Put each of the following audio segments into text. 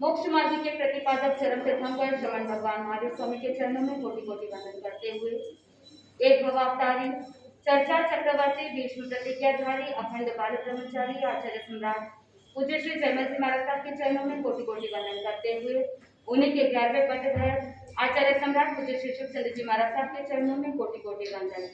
मोक्ष मार्ग के प्रतिपादक चरम तीर्थंकर श्रवण भगवान महावीर स्वामी के चरणों में कोटि कोटि वंदन करते हुए एक भवावतारी चर्चा चक्रवर्ती विष्णु प्रतिज्ञाधारी अखंड बाल ब्रह्मचारी आचार्य सम्राट पूज्य श्री जयमल जी महाराज साहब के चरणों में कोटि कोटि वंदन करते हुए उन्हीं के 11वें पटधर आचार्य सम्राट पूज्य श्री शिवचंद्र जी महाराज साहब के चरणों में कोटि कोटि वंदन।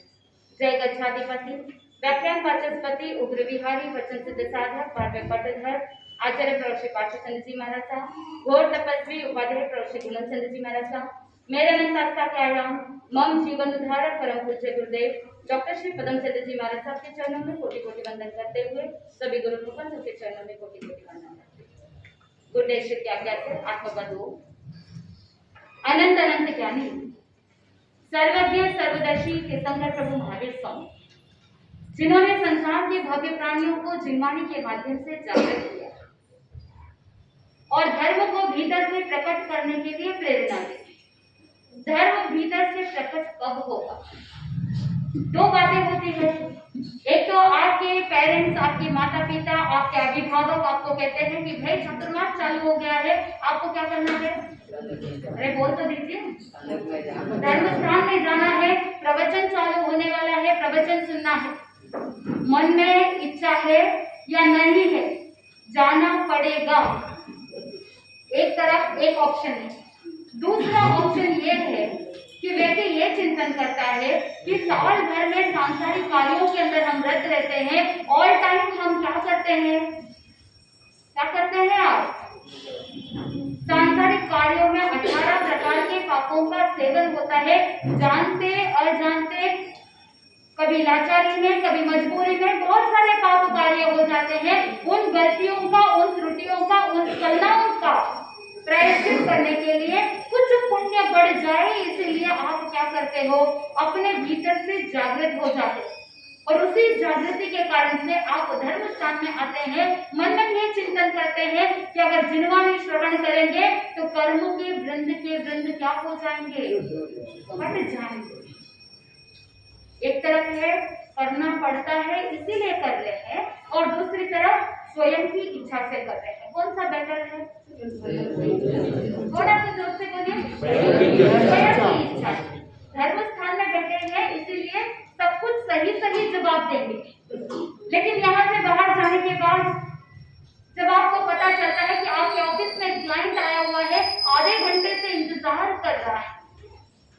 जय गच्छाधिपति व्याख्यान वाचस्पति उग्र विहारी वचन सिद्ध साधक 12वें पटधर आचार्य प्रभु श्री पार्श्वचंद्र जी महाराज साहब घोर तपस्वी उपाध्याय प्रभु श्री गुणचंद्र जी महाराज साहब मेरे अनंत आस्था के आयाम मम जीवन उद्धारक परम पूज्य गुरुदेव डॉक्टर श्री पदम चंद्र जी महाराज साहब के चरणों में कोटि कोटि वंदन करते हुए सभी गुरु मुखंडों के चरणों में कोटि कोटि वंदन करते हुए गुरुदेव श्री की आज्ञा से आत्मबद्ध हो। अनंत अनंत ज्ञानी सर्वज्ञ सर्वदर्शी तीर्थंकर प्रभु महावीर स्वामी जिन्होंने संसार के भव्य प्राणियों को जिनवाणी के माध्यम से जागृत किया और धर्म को भीतर से प्रकट करने के लिए प्रेरणा दी। धर्म भीतर से प्रकट कब होगा? दो बातें होती है। एक तो आपके पेरेंट्स, आपके माता पिता, आपके अभिभावक आपको कहते हैं कि भाई चतुर्मास चालू हो गया है, आपको क्या करना है? अरे बोल तो दीजिए। धर्म स्थान में जाना है, प्रवचन चालू होने वाला है, प्रवचन सुनना है। मन में इच्छा है या नहीं है, जाना पड़ेगा। एक तरफ एक ऑप्शन है। दूसरा ऑप्शन ये है कि व्यक्ति ये चिंतन करता है कि साल भर में सांसारिक कार्यों के अंदर हम रत रहते हैं, ऑल टाइम हम क्या करते हैं? क्या करते हैं आप? सांसारिक कार्यों में 18 प्रकार के पापों का सेवन होता है, जानते अजानते, कभी लाचारी में, कभी मजबूरी में बहुत सारे पाप कार्य हो जाते हैं। उन गलतियों का, उन त्रुटियों का, उन कलनाओं का प्रायश्चित करने के लिए कुछ पुण्य बढ़ जाए, इसीलिए आप क्या करते हो? अपने भीतर से जागृत हो जाते हो और उसी जागृति के कारण से आप धर्म स्थान में आते हैं। मन में ये चिंतन करते हैं कि अगर जिनवाणी श्रवण करेंगे तो कर्मों के वृंद क्या हो जाएंगे? हट जाएंगे। एक तरफ है करना पड़ता है इसीलिए कर रहे हैं, और दूसरी तरफ स्वयं की इच्छा से कर रहे हैं। कौन सा बेटर है? थोड़ा सा जोर से बोलिए। स्वयं की इच्छा। धर्म स्थान में बैठे हैं इसीलिए सब कुछ सही सही जवाब देंगे, लेकिन यहाँ से बाहर जाने के बाद जब आपको पता चलता है कि आपके ऑफिस में क्लाइंट आया हुआ है, आधे घंटे से इंतजार कर रहा है,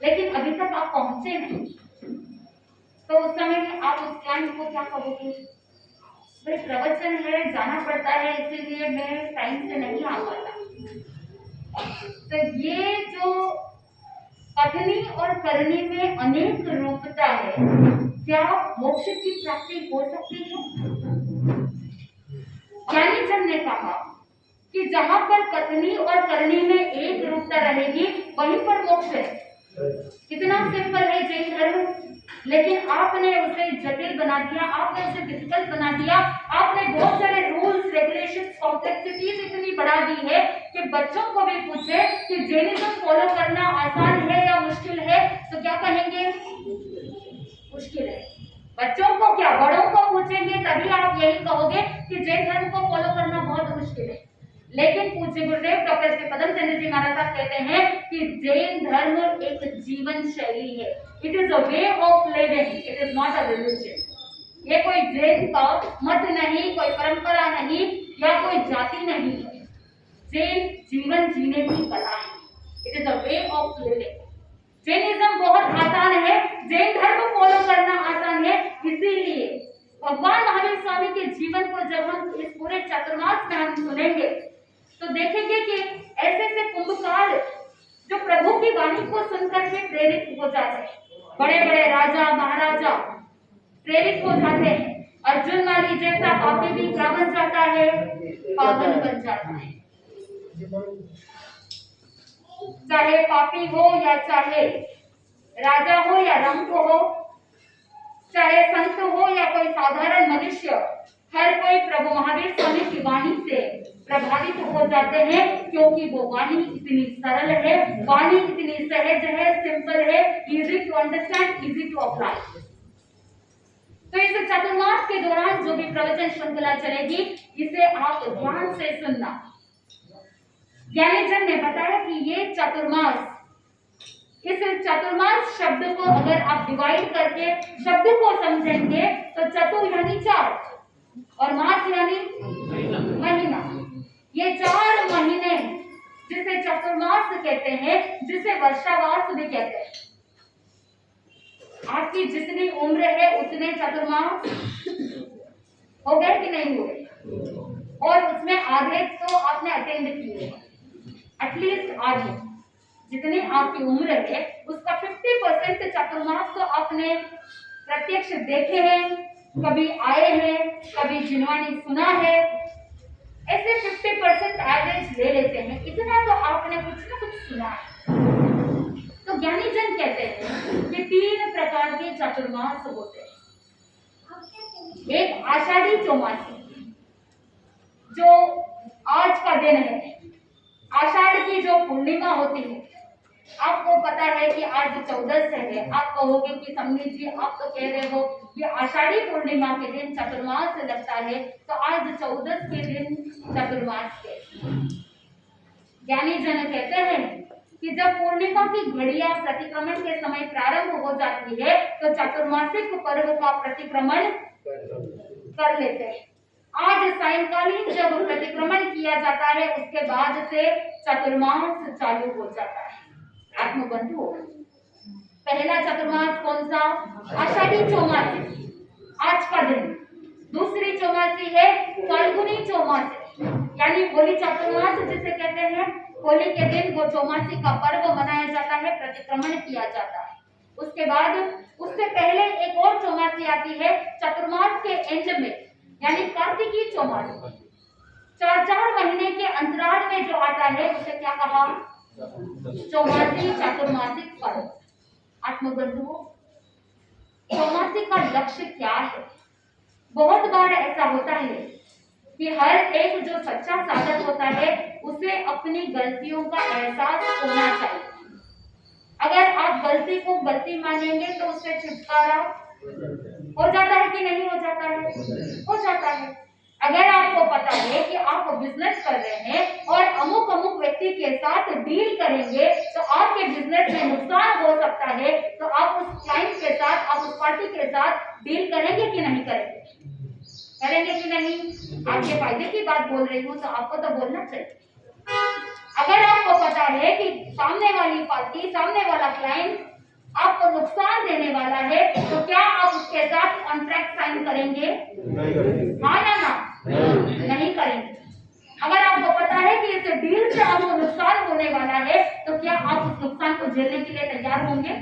लेकिन अभी तक आप पहुंचे नहीं, तो उस समय में आप उस क्लाइंट को क्या कहोगे? भाई प्रवचन है, जाना पड़ता है, इसीलिए मैं टाइम से नहीं आ पाता। तो ये जो कथनी और करनी में अनेक रूपता है, क्या मोक्ष की प्राप्ति हो सकती है? ज्ञानी जन ने कहा कि जहां पर कथनी और करनी में एक रूपता रहेगी वहीं पर मोक्ष है। कितना सिंपल है जैन धर्म, लेकिन आपने उसे जटिल बना दिया, आपने उसे डिफिकल्ट बना दिया। आपने बहुत सारे रूल्स, रेगुलेशंस, कॉम्प्लेक्सिटीज इतनी बढ़ा दी है कि बच्चों को भी पूछे कि जैनिज्म फॉलो करना आसान है या मुश्किल है, तो क्या कहेंगे? मुश्किल है। बच्चों को क्या, बड़ों को पूछेंगे तभी आप यही कहोगे कि जैन धर्म को फॉलो करना बहुत मुश्किल है। लेकिन पूज्य गुरुदेव डॉक्टर श्री पदम चंद्र जी महाराज साहब कहते हैं कि जैन धर्म एक जीवन शैली है। It is a way of living, it is not a religion. ये कोई जैन का मत नहीं, कोई परंपरा नहीं, या कोई जाति नहीं है। जैन जीवन जीने की कला है। It is a way of living. Jainism बहुत आसान है, जैन धर्म फॉलो करना आसान है। इसीलिए भगवान महावीर स्वामी के जीवन को जब हम इस पूरे चतुर्मास में हम सुनेंगे तो देखेंगे कि ऐसे ऐसे कुंभकार जो प्रभु की वाणी को सुनकर के प्रेरित हो जाते हैं, बड़े बड़े राजा महाराजा प्रेरित हो जाते हैं। अर्जुन वाली जैसा पापी भी क्या बन जाता है? पावन बन जाता है। चाहे पापी हो या चाहे राजा हो या रंक हो, चाहे संत हो या कोई साधारण मनुष्य, हर कोई प्रभु महावीर स्वामी की वाणी से प्रभावित हो जाते हैं, क्योंकि वो वाणी इतनी सरल है, वाणी इतनी सहज है, सिंपल है, easy to understand, easy to apply. तो इस चतुर्मास के दौरान जो भी प्रवचन श्रृंखला चलेगी, इसे आप ध्यान से सुनना। ज्ञानीजन ने बताया कि ये चतुर्मास, इस चतुर्मास शब्द को अगर आप डिवाइड करके शब्द को समझेंगे तो चतु यानी 4 और मास यानी महीना। ये 4 महीने जिसे चतुर्मास कहते हैं, जिसे वर्षावास भी कहते हैं। आपकी जितनी उम्र है उतने चतुर्मास हो गए कि नहीं हुए, और उसमें आधे तो आपने अटेंड किए, एटलीस्ट आधे। जितनी आपकी उम्र है उसका 50% चतुर्मास तो आपने प्रत्यक्ष देखे हैं, कभी आए हैं, कभी जिन्होंने सुना है, ऐसे 50% एवरेज ले लेते हैं। इतना तो आपने कुछ ना कुछ सुना है। तो ज्ञानीजन कहते हैं कि 3 प्रकार के चतुर्मास होते हैं। एक आषाढ़ी चौमासी, जो आज का दिन है, आषाढ़ की जो पूर्णिमा होती है। आपको पता है कि आज 14 है। आप कहोगे कि सम्मी जी आप तो कह रहे हो कि आषाढ़ी पूर्णिमा के दिन चतुर्मास लगता है, तो आज 14 के दिन चतुर्मास के। ज्ञानी जन कहते हैं कि जब पूर्णिमा की घड़ियां प्रतिक्रमण के समय प्रारंभ हो जाती है तो चतुर्मासिक पर्व का प्रतिक्रमण कर लेते हैं। आज सायंकालीन जब प्रतिक्रमण किया जाता है उसके बाद से चतुर्मास चालू हो जाता है। आत्मबंधु, पहला चतुर्मास कौन सा? आषाढ़ी चौमासी, आज का दिन। दूसरी चौमासी है फाल्गुनी चौमासी, यानी होली चतुर्मास जिसे कहते हैं। होली के दिन वो चौमासी का पर्व मनाया जाता है, प्रतिक्रमण किया जाता है। उसके बाद उससे पहले एक और चौमासी आती है चतुर्मास के एंड में, यानी कार्तिकी चौमासी। 4 महीने के अंतराल में जो आता है उसे क्या कहा? चौमासी चतुर्मासिक पर्व। आत्मबंधुओं, चौमासी का लक्ष्य क्या है? बहुत बार ऐसा होता है कि हर एक जो सच्चा साधक होता है उसे अपनी गलतियों का एहसास होना चाहिए। अगर आप गलती को गलती मानेंगे तो उससे छुटकारा हो जाता है कि नहीं हो जाता है? हो जाता है। अगर आपको पता है कि आप बिजनेस कर रहे हैं और अमुक अमुक व्यक्ति के साथ डील करेंगे तो आपके बिजनेस में नुकसान हो सकता है, तो आप उस क्लाइंट के साथ, आप उस पार्टी के साथ डील करेंगे कि नहीं करेंगे? करेंगे कि नहीं? आपके फायदे की बात बोल रही हूँ तो आपको तो बोलना चाहिए। अगर आपको पता है कि सामने वाली पार्टी, सामने वाला क्लाइंट आपको नुकसान देने वाला है, तो क्या आप उसके साथ कॉन्ट्रैक्ट साइन करेंगे? नहीं करेंगे। हाँ या ना? नहीं करेंगे। अगर आपको पता है कि इस डील से आपको नुकसान होने वाला है, तो क्या आप उस नुकसान को झेलने के लिए तैयार होंगे?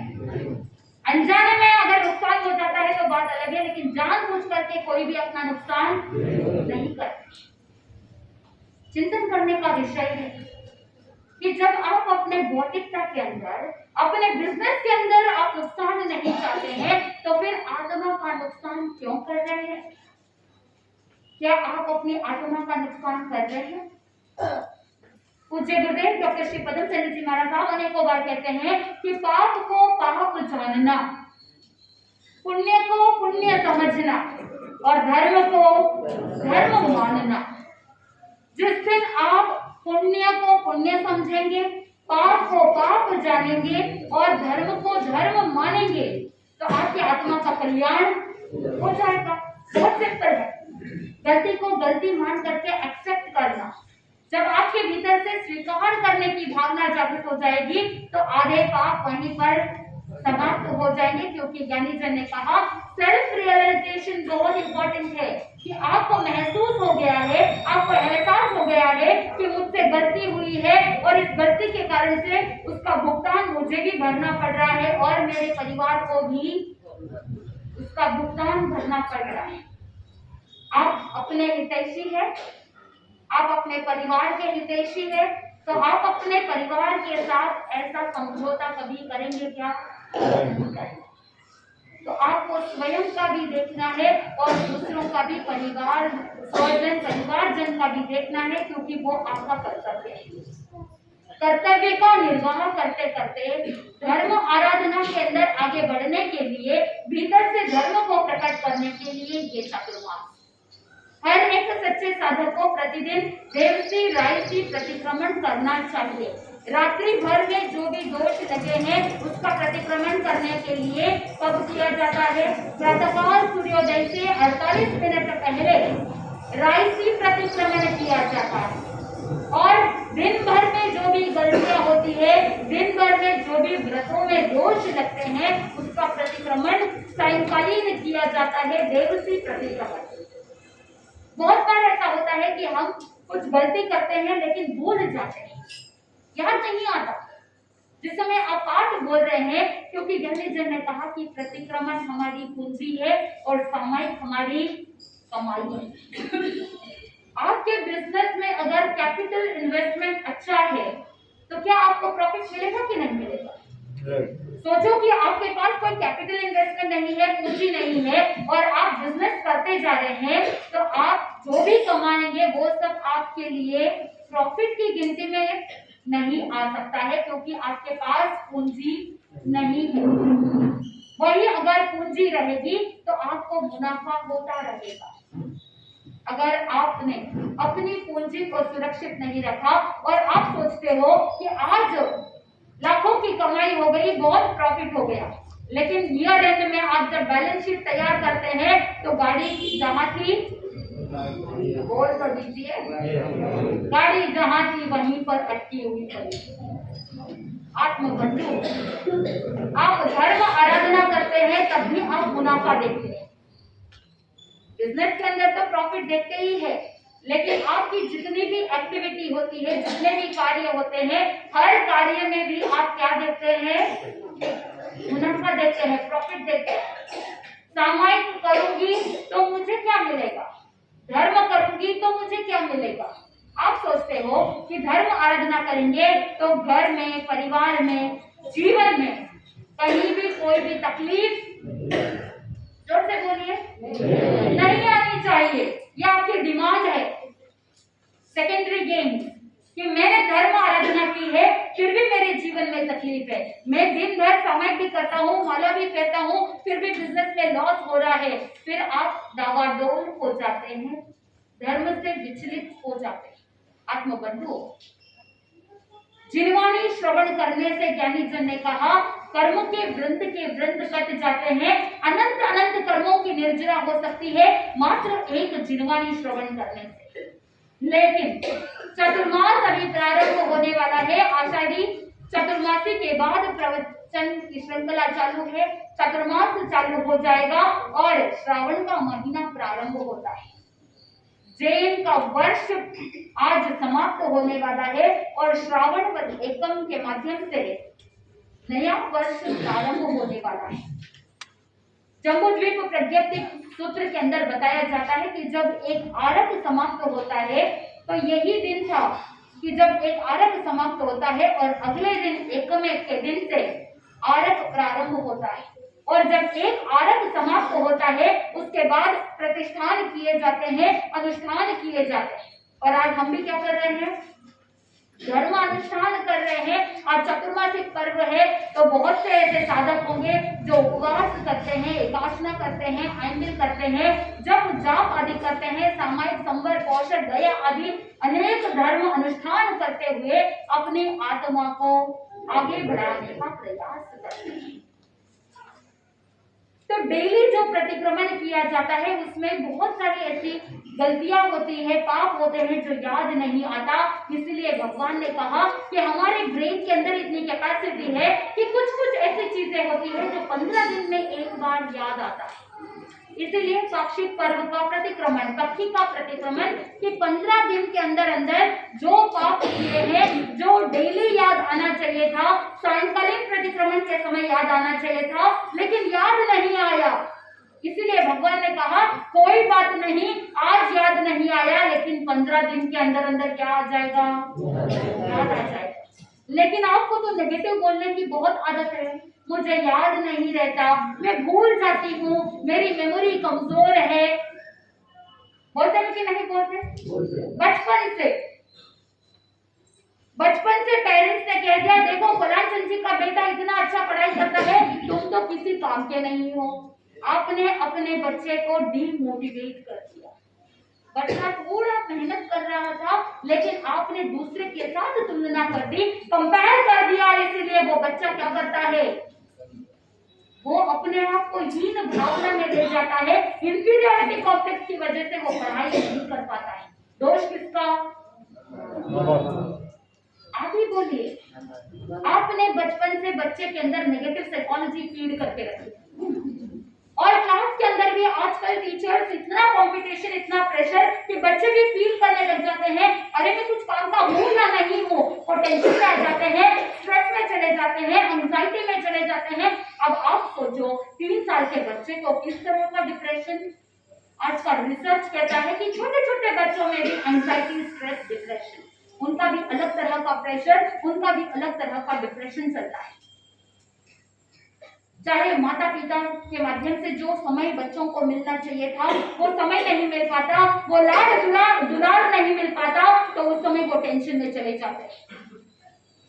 अनजाने में अगर नुकसान हो जाता है तो बात अलग है, लेकिन जानबूझ करके कोई भी अपना नुकसान नहीं करता। चिंतन करने का विषय है कि जब आप अपने भौतिकता के अंदर, अपने बिजनेस के अंदर आप नुकसान नहीं चाहते हैं, तो फिर आत्मा का नुकसान क्यों कर रहे हैं? क्या आप अपनी आत्मा का नुकसान कर रहे हैं? पूज्य गुरुदेव डॉक्टर श्री पदम चंद्र जी महाराज साहब अनेकों बार कहते हैं कि पाप को पाप जानना, पुण्य को पुण्य समझना और धर्म को धर्म मानना। जिस दिन आप पुण्य को पुण्य समझेंगे, पाप को पाप जानेंगे और धर्म को धर्म मानेंगे, तो आपकी आत्मा का कल्याण हो जाएगा। बहुत सिंपल है। गलती को गलती मान करके एक्सेप्ट करना। जब आपके भीतर से स्वीकार करने की भावना जागृत हो जाएगी तो आधे पाप वहीं पर समाप्त हो जाएंगे, क्योंकि ज्ञानी जन ने कहा सेल्फ रियलाइजेशन बहुत इंपॉर्टेंट है कि आपको महसूस हो गया है, आपको एहसास हो गया है कि मुझसे गलती हुई है और इस गलती के कारण से उसका भुगतान मुझे भी भरना पड़ रहा है और मेरे परिवार को भी उसका भुगतान भरना पड़ रहा है। आप अपने हितैषी है, आप अपने परिवार के हितैषी है, तो आप अपने परिवार के साथ ऐसा समझौता कभी करेंगे क्या? तो आपको स्वयं का भी देखना है और दूसरों का भी, परिवार स्वजन परिवारजन का भी देखना है, क्योंकि वो आपका कर्तव्य है। कर्तव्य का निर्वाह करते करते धर्म आराधना के अंदर आगे बढ़ने के लिए, भीतर से धर्म को प्रकट करने के लिए ये चतुर्मास, हर एक सच्चे साधक को प्रतिदिन देवसी रायसी प्रतिक्रमण करना चाहिए। रात्रि भर में जो भी दोष लगे हैं उसका प्रतिक्रमण करने के लिए कब किया जाता है? प्रातःकाल सूर्योदय से 48 मिनट पहले रायसी प्रतिक्रमण किया जाता है। और दिन भर में जो भी गलतियां होती है, दिन भर में जो भी व्रतों में दोष लगते हैं उसका प्रतिक्रमण सायंकालीन किया जाता है, देवसी प्रतिक्रमण। बहुत बार ऐसा होता है कि हम कुछ गलती करते हैं लेकिन भूल जाते हैं, याद नहीं आता। जिस समय आप पाठ बोल रहे हैं, क्योंकि ज्ञानीजन ने कहा कि प्रतिक्रमण हमारी पूंजी है और सामायिक हमारी कमाई है। आपके बिजनेस में अगर कैपिटल इन्वेस्टमेंट अच्छा है तो क्या आपको प्रॉफिट मिलेगा कि नहीं मिलेगा? सोचो कि आपके पास कोई कैपिटल इन्वेस्टमेंट नहीं है, पूंजी नहीं है और आप बिजनेस करते जा रहे हैं, तो आप जो भी कमाएंगे वो सब आपके लिए प्रॉफिट की गिनती में नहीं आ सकता है, क्योंकि आपके पास पूंजी नहीं है। वही अगर पूंजी रहेगी तो आपको मुनाफा होता रहेगा। अगर आपने अपनी पूंजी को सुरक्षित नहीं रखा और आप सोचते हो कि आज लाखों की कमाई हो गई, बहुत प्रॉफिट हो गया, लेकिन ईयर एंड में आप जब बैलेंस शीट तैयार करते हैं तो गाड़ी जहां थी, बोल कर दीजिए, गाड़ी जहां थी वहीं पर अटकी हुई पड़ी। आत्मबंधु, आप धर्म आराधना करते हैं तब भी आप मुनाफा देखते हैं। बिजनेस के अंदर तो प्रॉफिट देखते ही है, लेकिन आपकी जितनी भी एक्टिविटी होती है, जितने भी कार्य होते हैं, हर कार्य में भी आप क्या देखते हैं? मुनाफा देखते हैं, प्रॉफिट देखते हैं। सामायिक करूंगी तो मुझे क्या मिलेगा, धर्म करूंगी तो मुझे क्या मिलेगा? आप सोचते हो कि धर्म आराधना करेंगे तो घर में, परिवार में, जीवन में कहीं भी कोई भी तकलीफ, जोर से बोलिए, नहीं आनी चाहिए। यह आपकी डिमांड है, सेकेंडरी गेम, कि मैंने धर्म आराधना की है फिर भी मेरे जीवन में तकलीफ है, मैं दिन भर सामायिक भी करता हूँ, माला भी फेरता हूँ, फिर भी बिजनेस में लॉस हो रहा है। फिर आप डावाडोल हो जाते हैं, धर्म से विचलित हो जाते हैं। आत्मबंधु, जिनवाणी श्रवण करने से ज्ञानीजन ने कहा कर्मों के वृंद कट जाते हैं, अनंत अनंत कर्मों की निर्जरा हो सकती है मात्र एक जिनवाणी श्रवण करने से। लेकिन चतुर्मास अभी प्रारंभ होने वाला है, आषाढ़ी चतुर्मासी के बाद प्रवचन की श्रृंखला चालू है, चतुर्मास चालू हो जाएगा और श्रावण का महीना प्रारंभ होता है। जैन का वर्ष आज समाप्त होने वाला है और श्रावण एकम के माध्यम से नया वर्ष प्रारंभ होने वाला है। जम्बूद्वीप प्रज्ञप्ति सूत्र के अंदर बताया जाता है कि जब एक आरक समाप्त होता है तो यही दिन था कि जब एक आरक समाप्त होता है और अगले दिन एकम के दिन से आरक प्रारंभ होता है, और जब एक आरक समाप्त होता है उसके बाद प्रतिष्ठान किए जाते हैं, अनुष्ठान किए जाते हैं। और आज हम भी क्या कर रहे हैं? धर्म अनुष्ठान कर रहे हैं। आज चतुर्मासिक पर्व है तो बहुत से ऐसे साधक होंगे जो उपवास करते हैं, एकादशना करते हैं, आइंदिल करते हैं, जप जाप आदि करते हैं, सामायिक संवर कौशल दया आदि अनेक धर्म अनुष्ठान करते हुए अपनी आत्मा को आगे बढ़ाने का प्रयास करते हैं। तो डेली जो प्रतिक्रमण किया जाता है उसमें बहुत सारी ऐसी गलतियां होती है, पाप होते हैं जो याद नहीं आता। इसलिए भगवान ने कहा कि हमारे ब्रेन के अंदर इतनी कैपेसिटी है कि कुछ कुछ ऐसी चीजें होती है जो 15 दिन में एक बार याद आता है। इसीलिए पाक्षिक पर्व का प्रतिक्रमण, पक्षी का प्रतिक्रमण, कि 15 दिन के अंदर अंदर जो पाप किए हैं, जो डेली याद आना चाहिए था, सायंकालीन प्रतिक्रमण के समय याद आना चाहिए था, लेकिन याद नहीं आया। इसीलिए भगवान ने कहा कोई बात नहीं, आज याद नहीं आया लेकिन 15 दिन के अंदर अंदर क्या आ जाएगा? याद आ जाएगा। लेकिन आपको तो नेगेटिव बोलने की बहुत आदत है, मुझे याद नहीं रहता, मैं भूल जाती हूँ, मेरी मेमोरी कमजोर है। बोलते हैं कि नहीं बोलते? बचपन से पेरेंट्स ने कह दिया देखो फलान चंची का बेटा इतना अच्छा पढ़ाई करता है, तुम तो किसी काम के नहीं हो। आपने अपने बच्चे को डीमोटिवेट कर दिया। बच्चा थोड़ा मेहनत कर रहा था, लेकिन आपने दूसरे के साथ तुलना कर दी, कंपेयर कर दिया, और इसीलिए वो बच्चा क्या करता है, वो अपने आप को हीन भावना में ले जाता है। इंफीरियरिटी कॉम्प्लेक्स की वजह से वो पढ़ाई नहीं कर पाता है। दोष किसका? आप ही बोलिए। आपने बचपन से बच्चे के अंदर नेगेटिव साइकोलॉजी फीड करके रखी, और क्लास के अंदर भी आजकल टीचर्स इतना कंपटीशन, इतना प्रेशर कि बच्चे भी फील करने लग जाते हैं, अरे मैं कुछ काम का हूँ या नहीं हूँ, वो टेंशन में आ जाते हैं, स्ट्रेस में चले जाते हैं, एंजाइटी में चले जाते हैं। अब आप सोचो 3 साल के बच्चे को किस तरह का डिप्रेशन। आज का रिसर्च कहता है कि छोटे छोटे बच्चों में भी एंजाइटी, स्ट्रेस, डिप्रेशन, उनका भी अलग तरह का प्रेशर, उनका भी अलग तरह का डिप्रेशन चलता है। चाहे माता पिता के माध्यम से जो समय बच्चों को मिलना चाहिए था, वो समय नहीं मिल पाता, वो लाड दुलार नहीं मिल पाता, तो उस समय वो टेंशन में चले जाते हैं।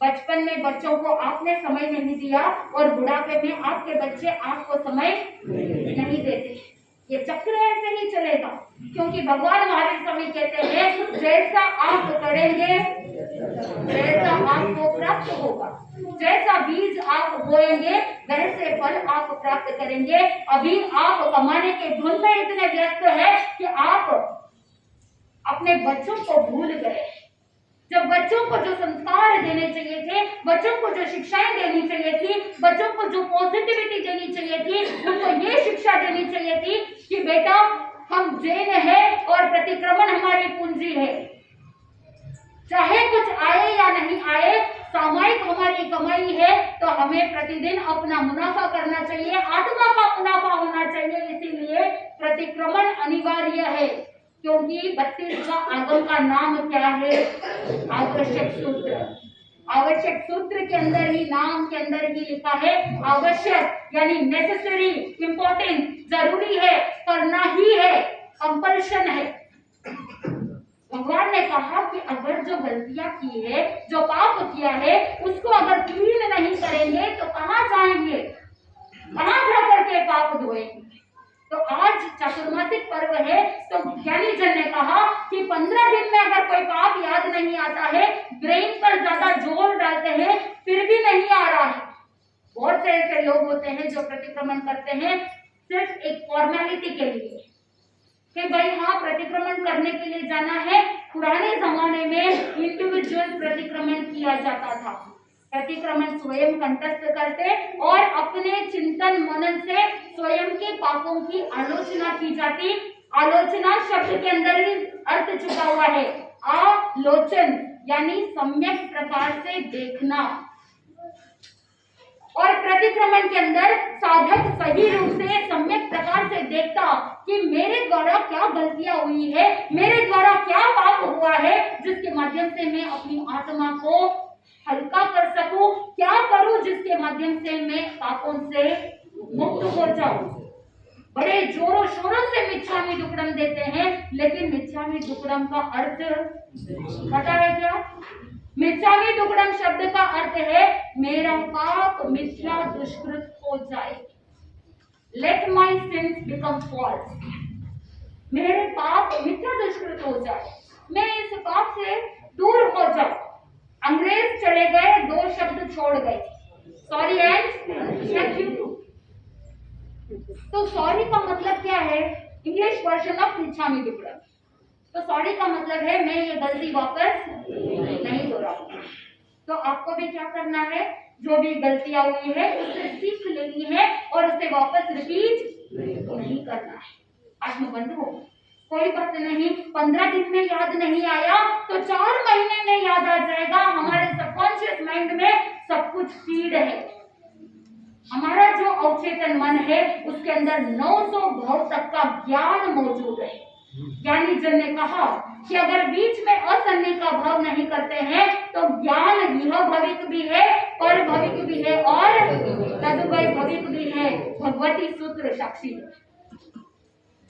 बचपन में बच्चों को आपने समय नहीं दिया, और बुढ़ापे में आपके बच्चे आपको समय नहीं देते। ये चक्र ऐसे ही चलेगा, क्योंकि भगवान महावीर स्वामी कहते हैं, जैसा आप करेंगे वैसा आपको प्राप्त होगा, जैसा बीज आप बोएंगे वैसे फल आप प्राप्त करेंगे। अभी आप कमाने के धुन में इतने व्यस्त हैं कि आप अपने बच्चों को भूल गए। जब बच्चों को जो संस्कार देने चाहिए थे, बच्चों को जो शिक्षाएं देनी चाहिए थी, बच्चों को जो पॉजिटिविटी देनी चाहिए थी, उनको ये शिक्षा देनी चाहिए थी कि बेटा हम जैन है और प्रतिक्रमण हमारी पूंजी है, चाहे कुछ आए या नहीं आए, सामयिक हमारी कमाई है, तो हमें प्रतिदिन अपना मुनाफा करना चाहिए, आत्मा का मुनाफा होना चाहिए। इसीलिए प्रतिक्रमण अनिवार्य है, क्योंकि 32वां आगम का नाम क्या है? आवश्यक सूत्र। आवश्यक सूत्र के अंदर ही, नाम के अंदर ही लिखा है आवश्यक, यानी नेसेसरी, इंपॉर्टेंट, जरूरी है, करना ही है, कंपल्शन है। भगवान ने कहा कि अगर जो गलतियां की है, जो पाप किया है, उसको अगर क्लीन नहीं करेंगे तो कहाँ जाएंगे, कहाँ जाकर के पाप धोएंगे। तो आज चातुर्मासिक पर्व है, तो ज्ञानी जन ने कहा कि 15 दिन में अगर कोई पाप याद नहीं आता है, ब्रेन पर ज्यादा जोर डालते हैं, फिर भी नहीं आ रहा है। बहुत से ऐसे लोग होते हैं जो प्रतिक्रमण करते हैं सिर्फ एक फॉर्मेलिटी के लिए, कि भाई हाँ प्रतिक्रमण करने के लिए जाना है। पुराने जमाने में इंडिविजुअल प्रतिक्रमण किया जाता था। प्रतिक्रमण स्वयं कंठस्थ करते और अपने चिंतन मनन से स्वयं के पापों की आलोचना की जाती। आलोचना शब्द के अंदर ही अर्थ छुपा हुआ है, आलोचन यानी सम्यक प्रकार से देखना। और प्रतिक्रमण के अंदर साधक सही रूप से सम्यक प्रकार से देखता कि मेरे द्वारा क्या गलतियां हुई है, मेरे द्वारा क्या पाप हुआ है, जिसके माध्यम से मैं अपनी आत्मा को हल्का कर सकूं, क्या करूं जिसके माध्यम से मैं पापों से मुक्त हो जाऊं। बड़े जोरों शोरों से मिच्छामि दुक्कडम देते हैं, लेकिन मिच्छामि दुक्कडम का अर्थ पता है क्या? मिच्छामि दुक्कडम शब्द का अर्थ है मेरा पाप मिथ्या दुष्कृत हो जाए, let my sins become false. मेरे पाप मिथ्या दुष्कृत हो जाए, मैं इस पाप से दूर हो जाऊं। अंग्रेज चले गए, 2 शब्द छोड़ गए, सॉरी एंड थैंक यू। तो सॉरी का मतलब क्या है? English version of Michchhami Dukkadam. तो सॉरी का मतलब है मैं ये गलती वापस नहीं दोहराऊंगा। तो आपको भी क्या करना है? जो भी गलतियां हुई है उससे सीख लेनी है और उसे वापस रिपीट नहीं करना है। आत्मबंध हो, कोई बात नहीं, 15 दिन में याद नहीं आया तो 4 महीने में याद आ जाएगा। हमारे सबकॉन्शियस माइंड में सब कुछ फीड है। हमारा जो अवचेतन मन है उसके अंदर 900 भाव तक का ज्ञान मौजूद है। ज्ञानी जन ने कहा कि अगर बीच में असन्नी का भाव नहीं करते हैं तो ज्ञान यह भविक भी है और भविक भी है और तदुभय भविक भी है। भगवती सूत्र साक्षी है।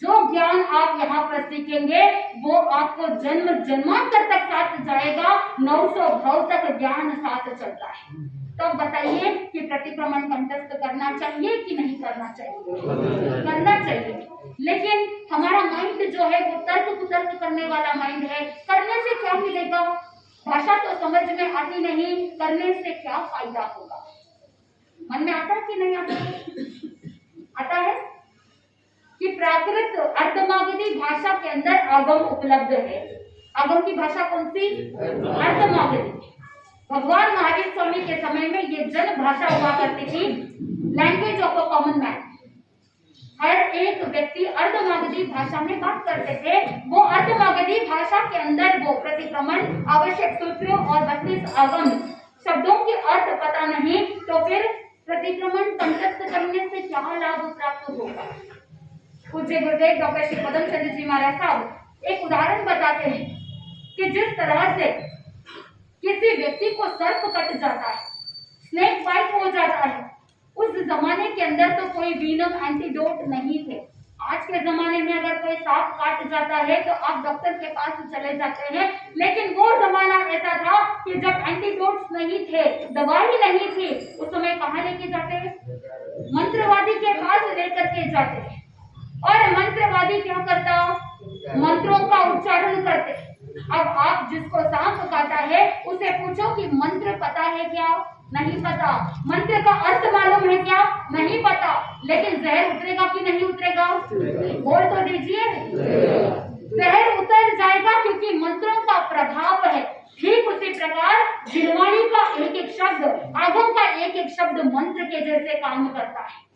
जो ज्ञान आप यहाँ पर सीखेंगे वो आपको जन्म जन्मांतर तक साथ जाएगा। 900 भाव तक ज्ञान साथ चलता है। तो अब बताइए कि प्रतिक्रमण कंठस्थ करना चाहिए कि नहीं करना चाहिए? करना चाहिए। लेकिन हमारा माइंड जो है वो तर्क कुतर्क करने वाला माइंड है। करने से क्या मिलेगा? भाषा तो समझ में आती नहीं, करने से क्या फायदा होगा? मन में आता है कि नहीं आता है? आता है कि प्राकृत अर्धमागधी भाषा के अंदर आगम उपलब्ध है। आगम की भाषा कौन सी? अर्धमागधी। भगवान महावीर स्वामी के समय में ये जन भाषा हुआ करती थी, language of a common man. हर एक व्यक्ति अर्धमागधी भाषा में बात करते थे। वो अर्धमागधी भाषा के अंदर वो प्रतिक्रमण, आवश्यक सूत्रों और 32 आगम शब्दों के अर्थ पता नहीं तो फिर प्रतिक्रमण कंठस्थ करने से क्या लाभ प्राप्त होगा? पूज्य गुरुदेव डॉक्टर श्री पदम चंद्र जी महाराज साहब एक उदाहरण बताते हैं कि जिस तरह से किसी व्यक्ति को सर्प कट जाता है, स्नेक बाइट हो जाता है, उस जमाने के अंदर तो कोई वीनम एंटीडोट नहीं थे। आज के जमाने में अगर कोई सांप काट जाता है तो आप डॉक्टर के पास चले जाते हैं, लेकिन वो जमाना ऐसा था कि जब एंटीडोट्स नहीं थे, दवाई नहीं थी, उस समय कहाँ लेके जाते? मंत्रवादी के पास लेकर के जाते। और मंत्रवादी क्या करता? मंत्रों का उच्चारण करते। अब आप जिसको सांप काटा है उसे पूछो कि मंत्र पता है क्या? नहीं पता। मंत्र का अर्थ मालूम है क्या? नहीं पता। लेकिन जहर उतरेगा कि नहीं उतरेगा? बोल तो दीजिए। जहर उतर जाएगा क्योंकि मंत्रों का प्रभाव है। ठीक उसी प्रकार जिनवाणी का एक एक शब्द, आगम का एक एक शब्द मंत्र के जैसे काम करता है।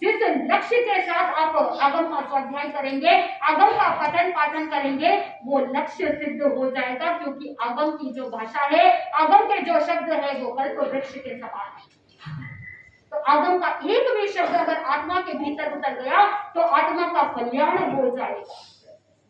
जिस लक्ष्य के साथ आप आगम का स्वाध्याय करेंगे, आगम का पठन पाठन करेंगे, वो लक्ष्य सिद्ध हो जाएगा। क्योंकि आगम की जो भाषा है, आगम के जो शब्द है वो कल्प वृक्ष के समान है। तो आगम का एक भी शब्द अगर आत्मा के भीतर उतर गया तो आत्मा का कल्याण हो जाएगा।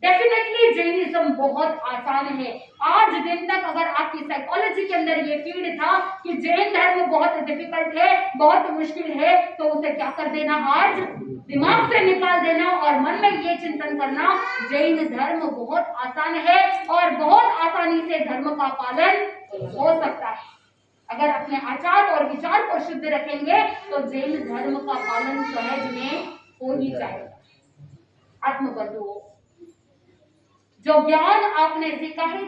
डेफिनेटली जैनिज्म बहुत आसान है। आज दिन तक अगर आपकी साइकोलॉजी के अंदर ये फीड था कि जैन धर्म बहुत डिफिकल्ट है, बहुत मुश्किल है, तो उसे क्या कर देना? आज दिमाग से निकाल देना और मन में ये चिंतन करना, जैन धर्म बहुत आसान है और बहुत आसानी से धर्म का पालन हो सकता है। अगर अपने आचार और विचार को शुद्ध रखेंगे तो जैन धर्म का पालन सहज में हो ही जाएगा। आत्मबंधुओं, जो ज्ञान आपने सीखा है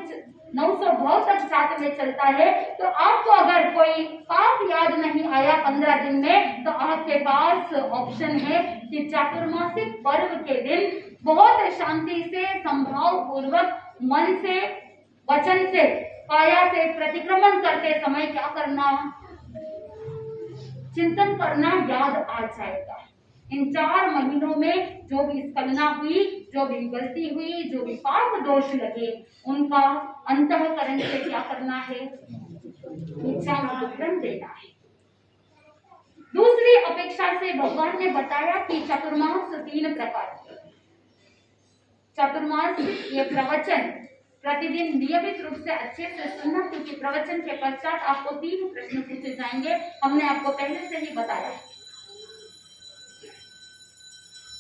900 भाव तक साथ में चलता है, तो आपको अगर कोई पाठ याद नहीं आया 15 दिन में, तो आपके पास ऑप्शन है कि चातुर्मासिक पर्व के दिन बहुत शांति से, संभाव पूर्वक, मन से, वचन से, काया से प्रतिक्रमण करते समय क्या करना? चिंतन करना याद आ जाएगा। इन 4 महीनों में जो भी स्खलना हुई, जो भी गलती हुई, जो भी पाप दोष लगे, उनका अंतःकरण से क्या करना है? इच्छा विक्रम देना है। दूसरी अपेक्षा से भगवान ने बताया कि चतुर्मास 3 प्रकार के। चतुर्मास ये प्रवचन प्रतिदिन नियमित रूप से अच्छे से सुनना, क्योंकि प्रवचन के पश्चात आपको 3 प्रश्न पूछे जाएंगे। हमने आपको पहले से ही बताया है।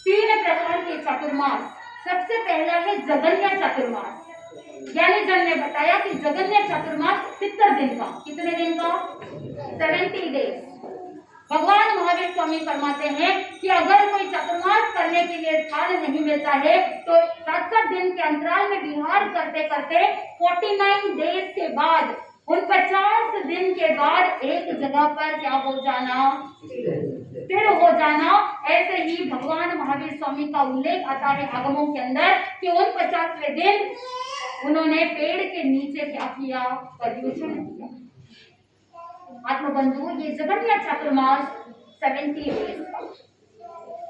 3 प्रकार के चातुर्मास। सबसे पहला है जगन्य चातुर्मास। ज्ञानी जन ने बताया कि जगन्य चातुर्मास 70 दिन का। कितने दिन का? 70 डेज। भगवान महावीर स्वामी फरमाते हैं कि अगर कोई चातुर्मास करने के लिए स्थान नहीं मिलता है तो 7-7 दिन के अंतराल में विहार करते करते 49 डेज के बाद, 49 दिन के बाद एक जगह पर क्या हो जाना? स्थिर हो जाना। ऐसे ही भगवान महावीर स्वामी का उल्लेख आता है आगमों के अंदर कि 49वें दिन उन्होंने पेड़ के नीचे क्या किया? पर्यूषण किया। आत्मबंधु, ये जगन्य चातुर्मास 70 डेज का।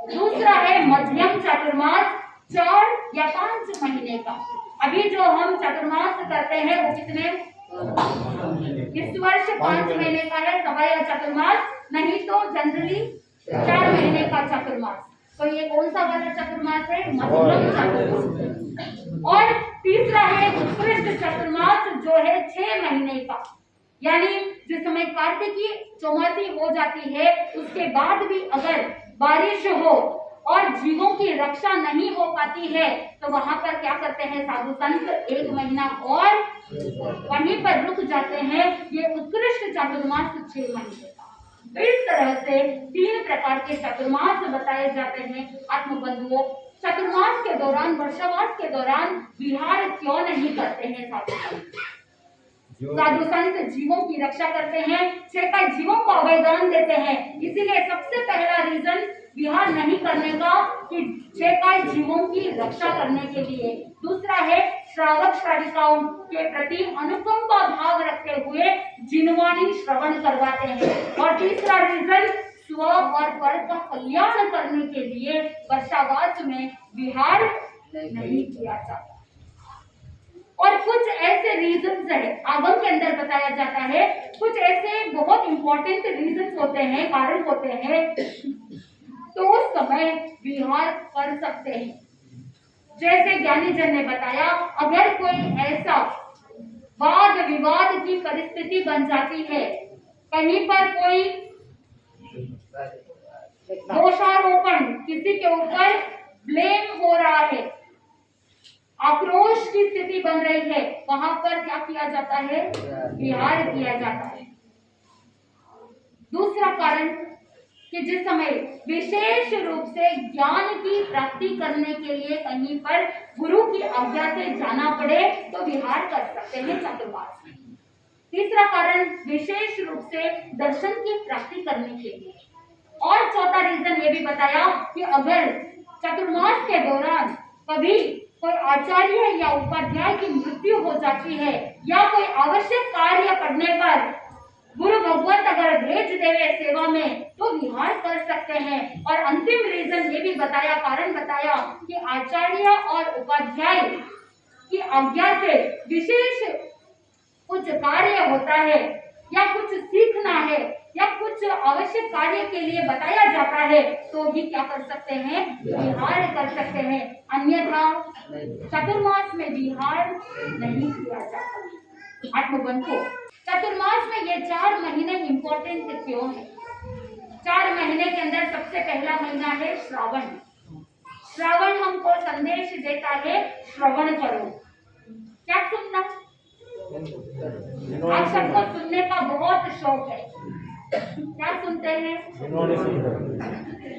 दूसरा है मध्यम चातुर्मास, 4 या 5 महीने का। अभी जो हम चातुर्मास करते हैं वो कितने? इस वर्ष 5 महीने का है सवाया चातुर्मास, नहीं तो जनरली 4 महीने का चातुर्मास। तो ये कौन सा वाला चातुर्मास है? मध्यम चातुर्मास। और तीसरा है उत्कृष्ट चातुर्मास, जो है 6 महीने का। यानी जिस समय कार्तिकी चौमासी हो जाती है उसके बाद भी अगर बारिश हो और जीवों की रक्षा नहीं हो पाती है तो वहां पर क्या करते हैं साधु संत, 1 महीना और वहीं पर रुक जाते हैं। ये उत्कृष्ट चातुर्मास 6 महीने का। तो इस तरह से 3 प्रकार के चातुर्मास बताए जाते हैं आत्मबंधुओं। चतुर्मास के दौरान, वर्षावास के दौरान विहार क्यों नहीं करते हैं साधु संत? साधु संत जीवों की रक्षा करते हैं, 6 जीवों को अभयदान देते हैं। इसीलिए सबसे पहला रीजन विहार नहीं करने का कि 6 जीवों की रक्षा करने के लिए। दूसरा है श्रावक श्राविकाओं के प्रति अनुकंपा भाव रखते हुए जिनवाणी श्रवण करवाते हैं। और तीसरा रीजन स्व और पर का कल्याण करने के लिए वर्षावास में विहार नहीं किया जाता। और कुछ ऐसे रीजंस है आगम के अंदर बताया जाता है, कुछ ऐसे बहुत इंपॉर्टेंट रीजंस होते हैं, कारण होते हैं, तो उस समय विहार कर सकते हैं। जैसे ज्ञानी जन ने बताया, अगर कोई ऐसा वाद विवाद की परिस्थिति बन जाती है, कहीं पर कोई दोषारोपण, किसी के ऊपर ब्लेम हो रहा है, आक्रोश की स्थिति बन रही है, वहां पर क्या किया जाता है? विहार किया जाता है। दूसरा कारण कि जिस समय विशेष रूप से ज्ञान की प्राप्ति करने के लिए कहीं पर गुरु की आज्ञा से जाना पड़े तो विहार कर सकते हैं चातुर्मास में। तीसरा कारण विशेष रूप से दर्शन की प्राप्ति करने के लिए। और चौथा रीजन ये भी बताया कि अगर चतुर्मास के दौरान कभी कोई आचार्य या उपाध्याय की मृत्यु हो जाती है या कोई आवश्यक कार्य पड़ने पर गुरु भगवत अगर भेज देवे सेवा में तो विहार कर सकते हैं। और अंतिम रीजन ये भी बताया, कारण बताया कि आचार्य और उपाध्याय की आज्ञा से विशेष कुछ कार्य होता है या कुछ सीखना है या कुछ आवश्यक कार्य के लिए बताया जाता है तो भी क्या कर सकते हैं? विहार कर सकते हैं। अन्यथा चतुर्मास में विहार नहीं किया जाता। आत्मबंधु, चतुर्मास में ये 4 महीने इंपॉर्टेंट क्यों है? 4 महीने के अंदर सबसे पहला महीना है श्रावण। श्रावण हमको संदेश देता है श्रवण करो। क्या सुनना? आप सबको सुनने का बहुत शौक है। क्या सुनते हैं?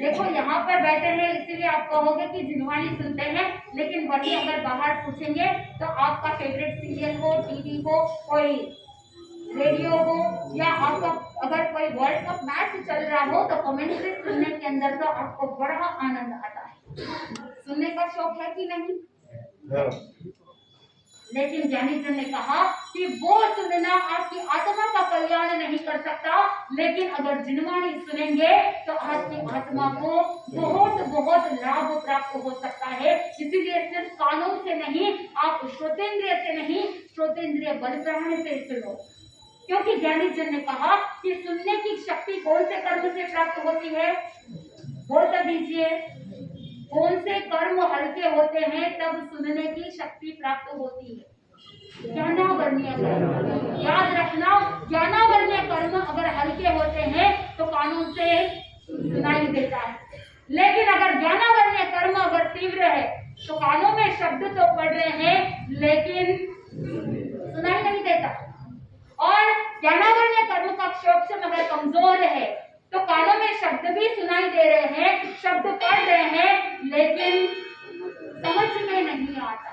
देखो यहाँ पर बैठे हैं इसीलिए आप कहोगे कि जिनवाणी सुनते हैं, लेकिन वही अगर बाहर पूछेंगे तो आपका फेवरेट सीरियल हो, टीवी हो, कोई रेडियो हो या आपका अगर कोई वर्ल्ड कप मैच चल रहा हो तो कमेंट्री सुनने के अंदर तो आपको बड़ा आनंद आता है। सुनने का शौक है कि नहीं? लेकिन ज्ञानी जन ने कहा कि वो सुनना आपकी आत्मा का कल्याण नहीं कर सकता, लेकिन अगर जिनवाणी सुनेंगे तो आपकी आत्मा को बहुत बहुत लाभ प्राप्त हो सकता है। इसीलिए सिर्फ कानों से नहीं, आप श्रोतेंद्रिय से नहीं, श्रोतेंद्रिय बल प्राण से सुनो। क्योंकि ज्ञानी जन ने कहा कि सुनने की शक्ति कौन से कर्म से प्राप्त होती है? बोल कर दीजिए, कौन से कर्म हल्के होते हैं तब सुनने की शक्ति प्राप्त होती है? ज्ञानावरणीय कर्म। याद रखना, ज्ञानावरणीय कर्म अगर हल्के होते हैं तो कानों से सुनाई देता है, लेकिन अगर ज्ञानावरणीय कर्म अगर तीव्र है तो कानों में शब्द तो पड़ रहे हैं लेकिन सुनाई नहीं देता। और ज्ञानावरणीय कर्म का अक्षोक्षण अगर कमजोर है तो कानों में शब्द भी सुनाई दे रहे हैं, शब्द पढ़ रहे हैं, लेकिन समझ में नहीं आता।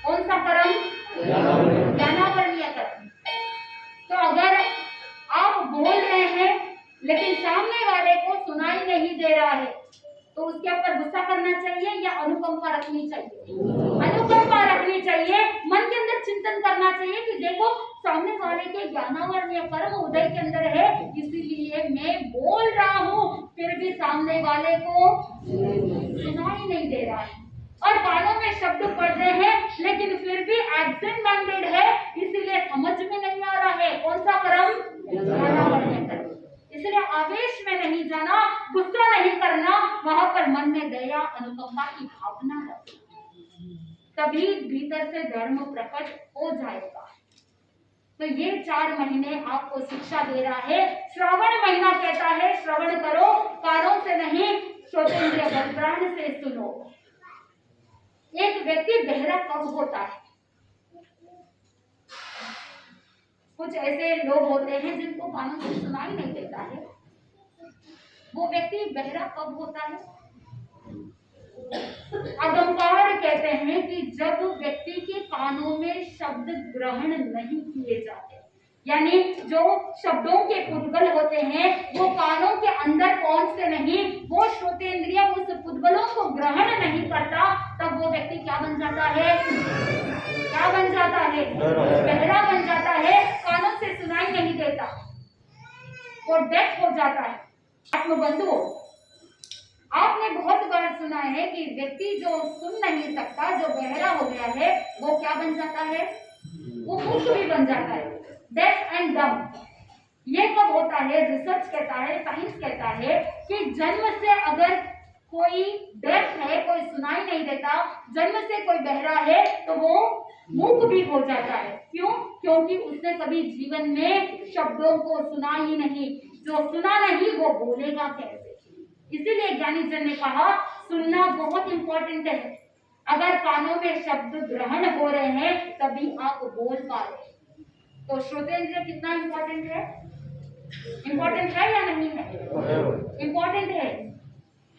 कौन सा कर्म? ज्ञानावरणीय कर्म। तो अगर आप बोल रहे हैं लेकिन सामने वाले को सुनाई नहीं दे रहा है तो उसके ऊपर गुस्सा करना चाहिए या अनुकंपा रखनी चाहिए? अनुकंपा रखनी चाहिए। मन के अंदर चिंतन करना चाहिए कि देखो सामने वाले के ज्ञानावरणीय कर्म उदय के अंदर है, इसीलिए मैं बोल रहा हूँ फिर भी सामने वाले को सुनाई नहीं दे रहा है और कानों में शब्द पढ़ रहे हैं लेकिन फिर भी एब्सेंट माइंडेड है, इसीलिए समझ में नहीं आ रहा है। कौन सा कर्म? ज्ञानावरणीय कर्म। इसलिए आवेश में नहीं जाना, गुस्सा नहीं करना, वहां पर मन में दया अनुकंपा की भावना रखना, तभी भीतर से धर्म प्रकट हो जाएगा। तो ये 4 महीने आपको शिक्षा दे रहा है। श्रावण महीना कहता है श्रवण करो, कानों से नहीं, श्रोतेंद्रिय बल ध्यान से सुनो। एक व्यक्ति बहरा कब होता है? कुछ ऐसे लोग होते हैं जिनको कानों से सुनाई नहीं देता है, वो व्यक्ति बहरा कब होता है? आगमकार कहते हैं कि जब व्यक्ति के कानों में शब्द ग्रहण नहीं किए जाते, यानी जो शब्दों के पुद्गल होते हैं वो कानों के अंदर पहुंचते नहीं, वो श्रोतेंद्रिय उस पुद्गलों को ग्रहण नहीं करता, तब वो व्यक्ति क्या बन जाता है? क्या बन जाता है? बहरा बन जाता है, कानों से सुनाई नहीं देता, वो डेफ हो जाता है। आत्मबंधु, आपने बहुत बार सुना है कि व्यक्ति जो सुन नहीं सकता, जो बहरा हो गया है, वो क्या बन जाता है? वो मूर्ख भी बन जाता है, डेफ एंड डम। ये कब होता है? रिसर्च कहता है, साइंस कहता है कि जन्म से अगर कोई डेफ है, कोई सुनाई नहीं देता, जन्म से कोई बहरा है, तो वो मूर्ख भी हो जाता है। क्यों? क्योंकि उसने कभी जीवन में शब्दों को सुना ही नहीं, जो सुना नहीं वो बोलेगा कैसे? इसीलिए ज्ञानी जन ने कहा सुनना बहुत इंपॉर्टेंट है। अगर कानों में शब्द ग्रहण हो रहे हैं तभी आप बोल पा रहे हैं। तो श्रोतेंद्रिय कितना इंपॉर्टेंट है? इंपॉर्टेंट है या नहीं है? इंपॉर्टेंट है।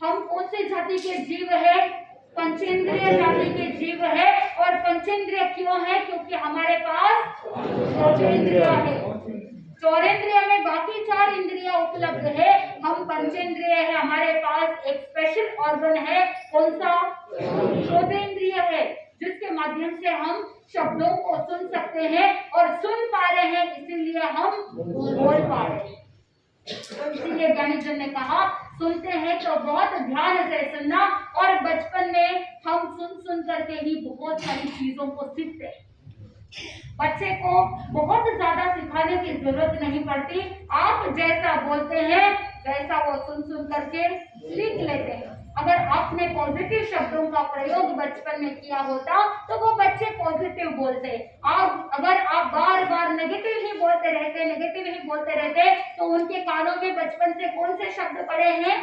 हम कौन सी जाति के जीव है? पंचेंद्रिय जाति के जीव है। और पंचेंद्रिय क्यों है? क्योंकि हमारे पास चौरेंद्रिय है। चौरेंद्रिय में बाकी 4 इंद्रियां उपलब्ध है, हम पंचेंद्रिय है। हमारे पास एक स्पेशल ऑर्गन है, कौन सा? श्रोतेंद्रिय है, जिसके माध्यम से हम शब्दों को सुन सकते हैं और सुन पा रहे हैं, इसीलिए हम बोल पा रहे हैं। तो इसीलिए ज्ञानी जन ने कहा सुनते हैं तो बहुत ध्यान से सुनना। और बचपन में हम सुन सुन करके ही बहुत सारी चीजों को सीखते हैं। बच्चे को बहुत ज्यादा सिखाने की जरूरत नहीं पड़ती, आप जैसा बोलते हैं वैसा वो सुन सुन करके सीख लेते हैं। अगर आपने पॉजिटिव शब्दों का प्रयोग बचपन में किया होता तो वो बच्चे पॉजिटिव बोलते। अगर आप बार बार नेगेटिव ही बोलते रहते तो उनके कानों में बचपन से कौन से शब्द पड़े हैं?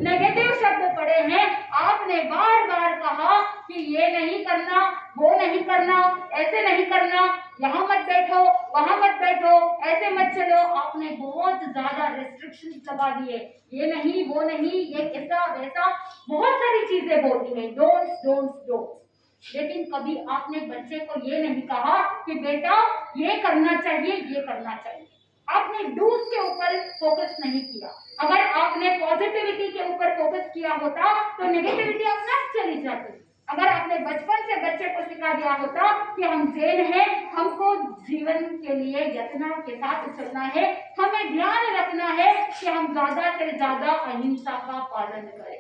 नेगेटिव शब्द पड़े हैं। आपने बार बार कहा कि ये नहीं करना, वो नहीं करना, ऐसे नहीं करना, यहाँ मत बैठो, वहां मत बैठो, ऐसे मत चलो। आपने बहुत ज्यादा रेस्ट्रिक्शंस लगा दिए, ये नहीं, वो नहीं, ये ऐसा वैसा, बहुत सारी चीजें बोलती है, डोंट्स। लेकिन कभी आपने बच्चे को ये नहीं कहा कि बेटा ये करना चाहिए, ये करना चाहिए। आपने डूज के ऊपर फोकस नहीं किया। अगर आपने पॉजिटिविटी के ऊपर फोकस किया होता तो नेगेटिविटी अपना चली जाती। अगर आपने बचपन से बच्चे को सिखा दिया होता कि हम जैन हैं, हमको जीवन के लिए यत्न के साथ चलना है, हमें ध्यान रखना है कि हम ज्यादा से ज्यादा अहिंसा का पालन करें।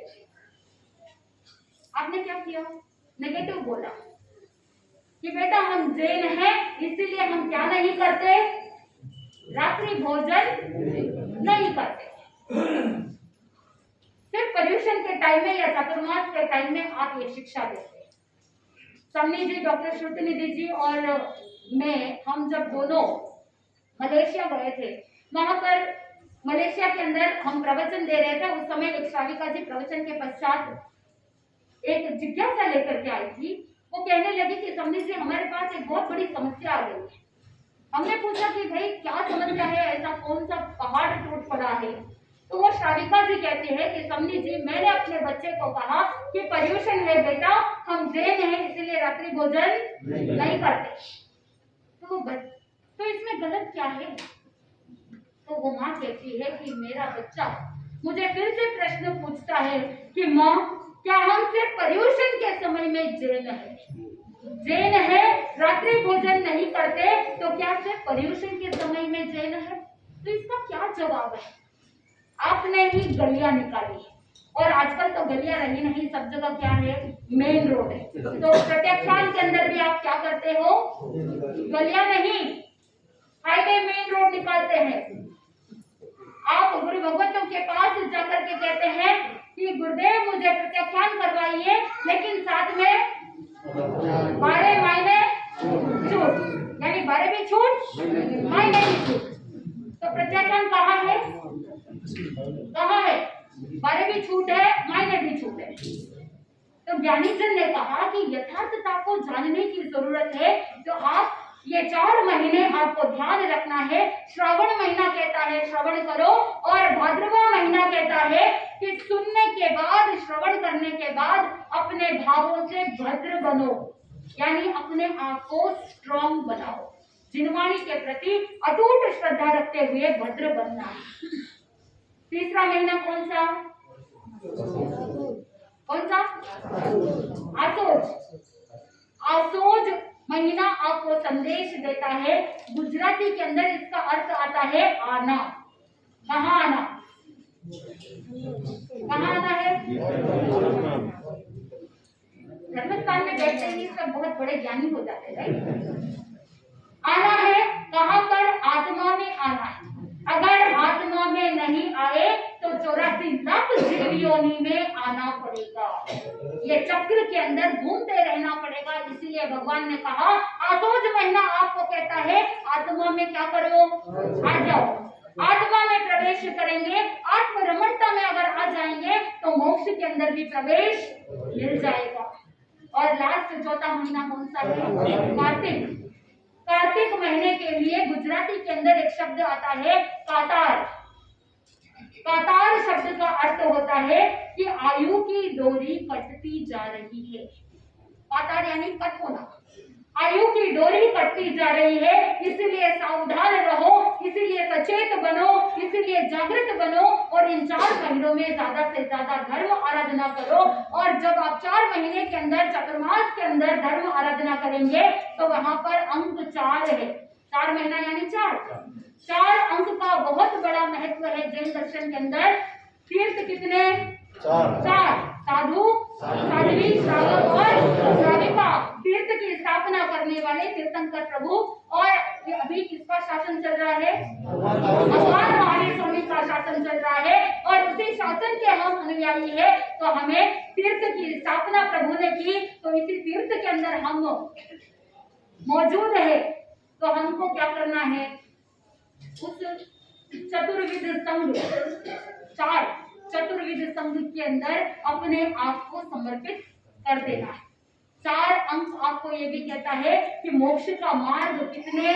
आपने क्या किया? नेगेटिव बोला कि बेटा हम जैन हैं, इसीलिए हम क्या नहीं करते? रात्रि भोजन नहीं करते। सिर्फ पर्यूषण के टाइम में या चतुर्मास के टाइम में आप ये शिक्षा देते हैं। समनी जी, डॉक्टर श्रुति निधि जी और मैं, हम जब दोनों मलेशिया गए थे, वहां पर मलेशिया के अंदर हम प्रवचन दे रहे थे। उस समय एक श्राविका जी प्रवचन के पश्चात एक जिज्ञासा लेकर के आई थी। वो कहने लगी कि समनी जी हमारे पास एक बहुत बड़ी समस्या आ गई है। हमने पूछा कि भाई क्या समस्या है, ऐसा कौन सा पहाड़ टूट पड़ा है? तो वो श्राविका जी कहती है कि समनी जी मैंने अपने बच्चे को कहा कि पर्यूषण है बेटा, हम जैन हैं इसलिए रात्रि भोजन नहीं करते। तो इसमें गलत क्या है? तो वो माँ कहती है कि मेरा बच्चा मुझे फिर से प्रश्न पूछता है कि माँ क्या हम सिर्फ पर्यूषण के समय में जैन है, रात्रि भोजन नहीं करते, तो क्या सिर्फ पर्यूषण के समय में जैन है? तो इसका क्या जवाब है? आपने ही गलियां निकाली और आजकल तो गलियां रही नहीं, सब जगह क्या है? मेन रोड है। तो प्रत्याख्यान के अंदर भी आप क्या करते हो? गलियां नहीं, हाईवे मेन रोड निकालते हैं। आप गुरु भगवतों के पास जाकर के कहते हैं कि गुरुदेव मुझे प्रत्याख्यान करवाइए, लेकिन साथ में 12 महीने छूट, यानी 12 भी छूट, महीने भी छूट। तो प्रत्याख्यान कहाँ है? 12 में भी छूट है, मायने भी छूट है। तो ज्ञानी जन ने कहा कि यथार्थता को जानने की जरूरत है। तो आप ये 4 महीने आपको ध्यान रखना है। श्रावण महीना कहता है श्रवण करो, और भाद्रवा महीना कहता है कि सुनने के बाद, श्रवण करने के बाद अपने भावों से भद्र बनो, यानी अपने आप को स्ट्रॉन्ग बनाओ। जिनवाणी के प्रति अटूट श्रद्धा रखते हुए भद्र बनना है। तीसरा महीना कौन सा? कौन सा? आसोज। आसोज महीना आपको संदेश देता है। गुजराती के अंदर इसका अर्थ आता है आना, कहाँ आना? कहाँ आना है? धर्मस्थान में बैठते ही सब बहुत बड़े ज्ञानी हो जाते हैं, राइट? आना है कहाँ पर? आत्मा में आना है। अगर आत्मा में नहीं आए तो 84 लाख जीव योनि में आना पड़ेगा। ये चक्र के अंदर घूमते रहना पड़ेगा। इसीलिए भगवान ने कहा आसोज महीना आपको कहता है आत्मा में क्या करो? आ जाओ। आत्मा में प्रवेश करेंगे, आत्म रमणता में अगर आ जाएंगे तो मोक्ष के अंदर भी प्रवेश मिल जाएगा। और लास्ट चौथा महीना कौन सा है? कार्तिक। कार्तिक महीने के लिए गुजराती के अंदर एक शब्द आता है कातार। कातार शब्द का अर्थ होता है कि आयु की डोरी कटती जा रही है। कातार यानी कट होना, आयु की डोरी कटती जा रही है। इसलिए सावधान रहो, इसीलिए सचेत बनो, इसीलिए जागृत बनो, और इन 4 महीनों में ज्यादा से ज्यादा धर्म आराधना करो। और जब आप 4 महीने के अंदर, चतुर्मास के अंदर धर्म आराधना करेंगे तो वहां पर अंक 4 है। 4 महीना यानी 4 अंक का बहुत बड़ा महत्व है जैन दर्शन के अंदर। तीर्थ कितने? 4। साधु, साध्वी, श्रावक और श्राविका। तीर्थ की स्थापना करने वाले तीर्थंकर प्रभु। और अभी किसका शासन चल रहा है? भगवान महावीर स्वामी का शासन चल रहा है, और उसी शासन के हम अनुयायी है। तो हमें तीर्थ की स्थापना प्रभु ने की, तो इसी तीर्थ के अंदर हम मौजूद है। तो हमको क्या करना है? उस चतुर्विध संघ, 4 चतुर्विध संघ के अंदर अपने आप को समर्पित कर देना है। 4 अंक आपको ये भी कहता है कि मोक्ष का मार्ग कितने?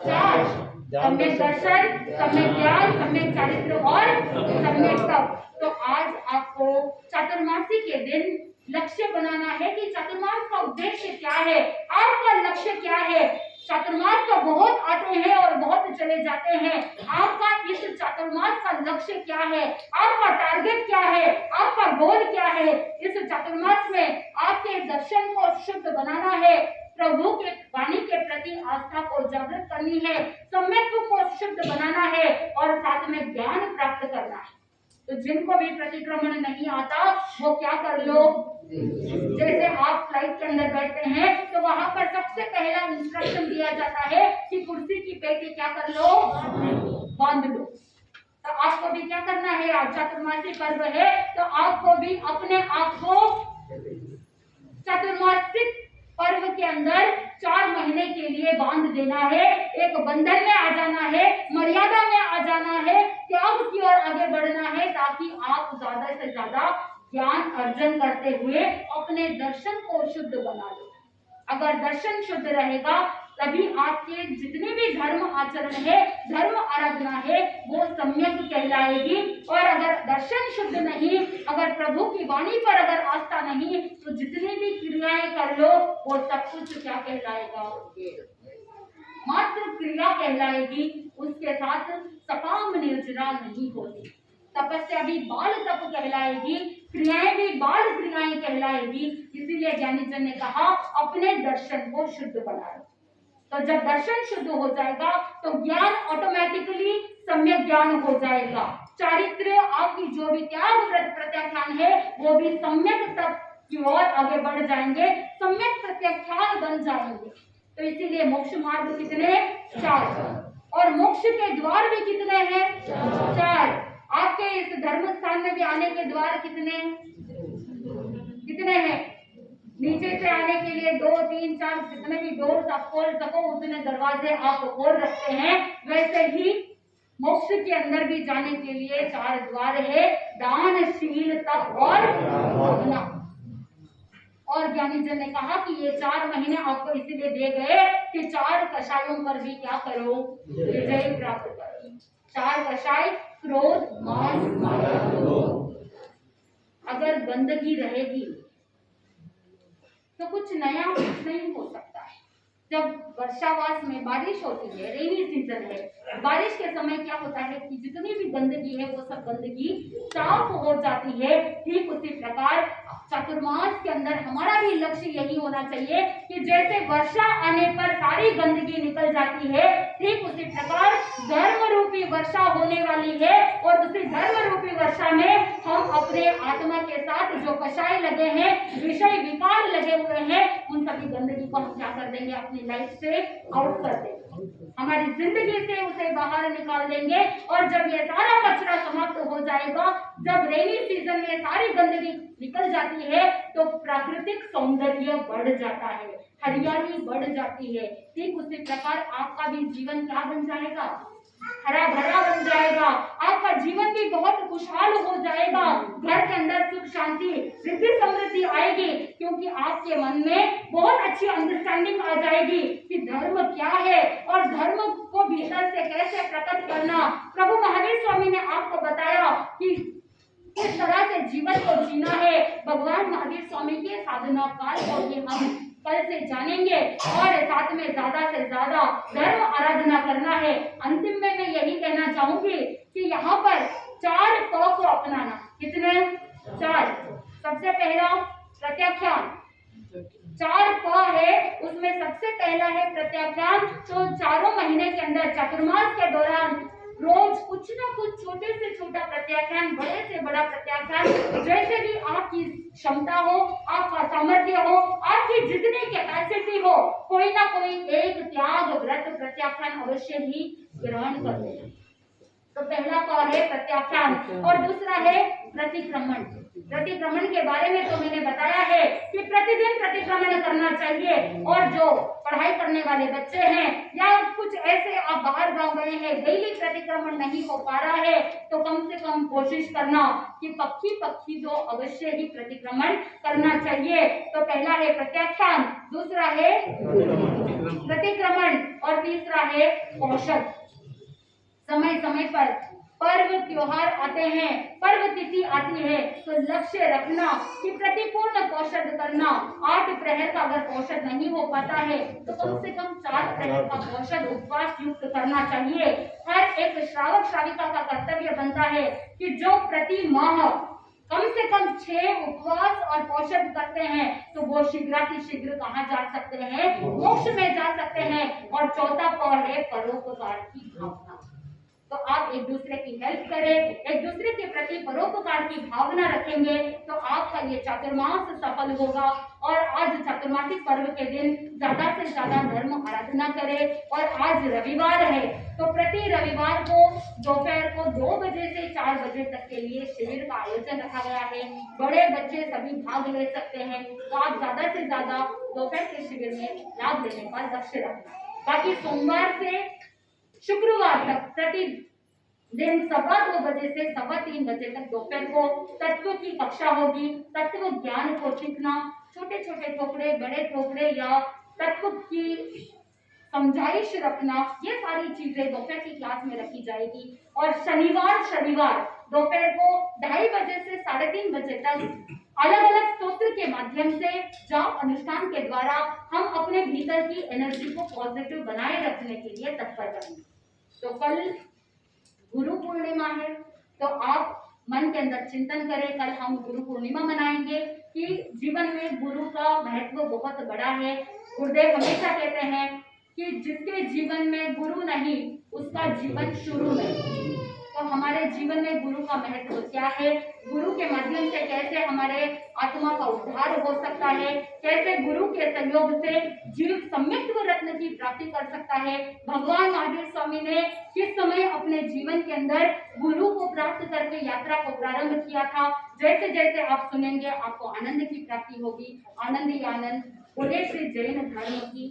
4। सम्यक दर्शन, सम्यक ज्ञान, सम्यक चारित्र और सम्यक तप। तो आज आपको चातुर्मासी के दिन लक्ष्य बनाना है कि चातुर्मास का उद्देश्य क्या है, आपका लक्ष्य क्या है। चातुर्मास तो बहुत आते हैं और बहुत चले जाते हैं। आपका इस चातुर्मास का लक्ष्य क्या है, आपका टारगेट क्या है, आपका गोल क्या है। इस चातुर्मास में आपके दर्शन को शुद्ध बनाना है, प्रभु के वाणी के प्रति आस्था को जागृत करनी है, सम्यक को शुद्ध बनाना है, और साथ में ज्ञान प्राप्त करना है। तो जिनको भी प्रतिक्रमण नहीं आता वो क्या कर लो? जैसे आप फ्लाइट के अंदर बैठते हैं तो वहां पर सबसे पहला इंस्ट्रक्शन दिया जाता है कि कुर्सी की पेटी क्या कर लो? बांध लो। तो आपको भी क्या करना है? आज चातुर्मासी पर्व है तो आपको भी अपने आप को चतुर्मासिक पर्व के अंदर 4 महीने के लिए बांध देना है। एक बंधन में आ जाना है, मर्यादा में आ जाना है, त्याग की ओर आगे बढ़ना है, ताकि आप ज्यादा से ज्यादा ज्ञान अर्जन करते हुए अपने दर्शन को शुद्ध बना लो। अगर दर्शन शुद्ध रहेगा तभी आपके जितने भी धर्म आचरण है, धर्म आराधना है, वो सम्यक कहलाएगी। और अगर दर्शन शुद्ध नहीं, अगर प्रभु की वाणी पर अगर आस्था नहीं, तो जितनी भी क्रियाएं कर लो वो सब कुछ क्या कहलाएगा? मात्र क्रिया कहलाएगी, उसके साथ सकाम निर्जरा नहीं होती। तपस्या भी बाल तप कहलाएगी, क्रियाएं भी बाल क्रियाएं कहलाएगी। इसीलिए ज्ञानी जन ने कहा अपने दर्शन को शुद्ध बना लो। तो जब दर्शन शुद्ध हो जाएगा तो ज्ञान ऑटोमेटिकली सम्यक ज्ञान हो जाएगा। चारित्र्य आपकी जो भी त्याग व्रत प्रत्याख्यान है वो भी सम्यक तप की ओर आगे बढ़ जाएंगे, सम्यक प्रत्याख्यान बन जाएंगे। तो इसीलिए मोक्ष मार्ग कितने? 4। और मोक्ष के द्वार भी कितने हैं? 4। आपके इस धर्म स्थान में भी आने के द्वार कितने हैं? नीचे से आने के लिए 2, 3, 4 जितने भी डोर्स आप खोल सको उतने दरवाजे आप खोल रखते हैं। वैसे ही मोक्ष के अंदर भी जाने के लिए 4 द्वार है। दानशील और भावना। और ज्ञानी जन ने कहा कि ये 4 महीने आपको इसीलिए दिए गए कि 4 कषायों पर भी क्या करो, विजय प्राप्त करो। 4 कषाय, क्रोध, मान, माया, लोभ। अगर गंदगी रहेगी तो कुछ नया नहीं हो सकता है। जब वर्षावास में बारिश होती है, रेनी सीजन है, बारिश के समय क्या होता है कि जितनी भी गंदगी है वो सब गंदगी साफ हो जाती है। ठीक उसी प्रकार चातुर्मास के अंदर हमारा भी लक्ष्य यही होना चाहिए कि जैसे वर्षा आने पर सारी गंदगी निकल जाती है, ठीक उसी प्रकार धर्म रूपी वर्षा होने वाली है और उसी धर्म रूपी वर्षा में हम अपने आत्मा के साथ जो कषाय लगे हैं, विषय विकार लगे हुए हैं, उन सभी गंदगी को हम क्या कर देंगे, अपनी लाइफ से आउट कर देंगे, हमारी जिंदगी से उसे बाहर निकाल देंगे। और जब ये सारा कचरा समाप्त हो जाएगा, जब रेनी सीजन में सारी गंदगी निकल जाती है, तो प्राकृतिक सौंदर्य बढ़ जाता है, हरियाली बढ़ जाती है। ठीक उसी प्रकार आपका भी जीवन क्या बन जाएगा, हरा भरा बन जाएगा। आपका जीवन भी बहुत खुशहाल हो जाएगा। घर के अंदर सुख शांति रिद्धि समृद्धि आएगी, क्योंकि आपके मन में बहुत अच्छी अंडरस्टैंडिंग आ जाएगी कि धर्म क्या है और धर्म को भीतर से कैसे प्रकट करना। प्रभु महावीर स्वामी ने आपको बताया कि किस तरह से जीवन को जीना है। भगवान महावीर स्वामी के साधना काल को भी हम कल से जानेंगे और साथ में ज्यादा से ज्यादा धर्म आराधना करना है। अंतिम में मैं यही कहना चाहूंगी कि यहाँ पर 4 क को अपनाना। कितने? 4। सबसे पहला प्रत्याख्यान, 4 क है, उसमें सबसे पहला है प्रत्याख्यान। तो 4 महीने के अंदर चातुर्मास के दौरान रोज कुछ ना कुछ छोटे से छोटा प्रत्याख्यान, बड़े से बड़ा प्रत्याख्यान, जैसे भी आपकी क्षमता हो, आपका सामर्थ्य हो, आपकी जितनी कैपेसिटी हो, कोई ना कोई एक त्याग व्रत प्रत्याख्यान अवश्य ही ग्रहण कर लेना। तो पहला क्या है? प्रत्याख्यान। और दूसरा है प्रतिक्रमण। प्रतिक्रमण के बारे में तो मैंने बताया है कि प्रतिदिन प्रतिक्रमण करना चाहिए। और जो पढ़ाई करने वाले बच्चे हैं या कुछ ऐसे आप बाहर गांव गए हैं, डेली प्रतिक्रमण नहीं हो पा रहा है, तो कम से कम कोशिश करना कि पक्की तो अवश्य ही प्रतिक्रमण करना चाहिए। तो पहला है प्रत्याख्यान, दूसरा है प्रतिक्रमण और तीसरा है औषध। समय समय पर पर्व त्योहार आते हैं, पर्व तिथि आती है, तो लक्ष्य रखना कि प्रतिपूर्ण औषध करना। 8 प्रहर का अगर औषध नहीं हो पाता है तो कम से कम 4 प्रहर का औषध उपवास युक्त करना चाहिए। हर एक श्रावक श्राविका का कर्तव्य बनता है कि जो प्रति माह कम से कम 6 उपवास और औषध करते हैं, तो वो शीघ्र कहाँ जा सकते हैं? मोक्ष में जा सकते हैं। और चौथा पॉइंट है परोपकार की भावना। तो आप एक दूसरे की हेल्प करें, एक दूसरे के प्रति परोपकार की भावना रखेंगे, तो आपका ये चातुर्मास सफल होगा। और आज चतुर्मासिक पर्व के दिन ज्यादा से ज्यादा धर्म आराधना करें। और आज रविवार है, तो प्रति रविवार को दोपहर को 2 बजे से 4 बजे तक के लिए शिविर का आयोजन रखा गया है। बड़े बच्चे सभी भाग ले सकते हैं, तो आप ज्यादा से ज्यादा दोपहर के शिविर में लाभ लेने का लक्ष्य रखना। बाकी सोमवार से शुक्रवार तक प्रतिदिन 2:15 बजे से 3:15 बजे तक दोपहर को तत्व की कक्षा होगी। तत्व ज्ञान को सीखना, छोटे छोटे थोपड़े, बड़े थोपड़े या तत्व की समझाइश रखना, ये सारी चीजें दोपहर की क्लास में रखी जाएगी। और शनिवार दोपहर को 2:30 बजे से 3:30 बजे तक अलग अलग स्तोत्र के माध्यम से जाप अनुष्ठान के द्वारा हम अपने भीतर की एनर्जी को पॉजिटिव बनाए रखने के लिए तत्पर रहेंगे। तो कल गुरु पूर्णिमा है, तो आप मन के अंदर चिंतन करें। कल हम गुरु पूर्णिमा मनाएंगे कि जीवन में गुरु का महत्व बहुत बड़ा है। गुरुदेव हमेशा कहते हैं कि जिसके जीवन में गुरु नहीं, उसका जीवन शुरू नहीं। तो हमारे जीवन में गुरु का महत्व क्या है, गुरु के माध्यम से कैसे हमारे आत्मा का उद्धार हो सकता है, कैसे गुरु के सहयोग से जीव सम्यक्त्व रत्न की प्राप्ति कर सकता है। भगवान महावीर स्वामी ने किस समय अपने जीवन के अंदर गुरु को प्राप्त करके यात्रा को प्रारंभ किया था। जैसे जैसे आप सुनेंगे आपको आनंद की प्राप्ति होगी। आनंद ही आनंद। बोले श्री जैन धर्म की।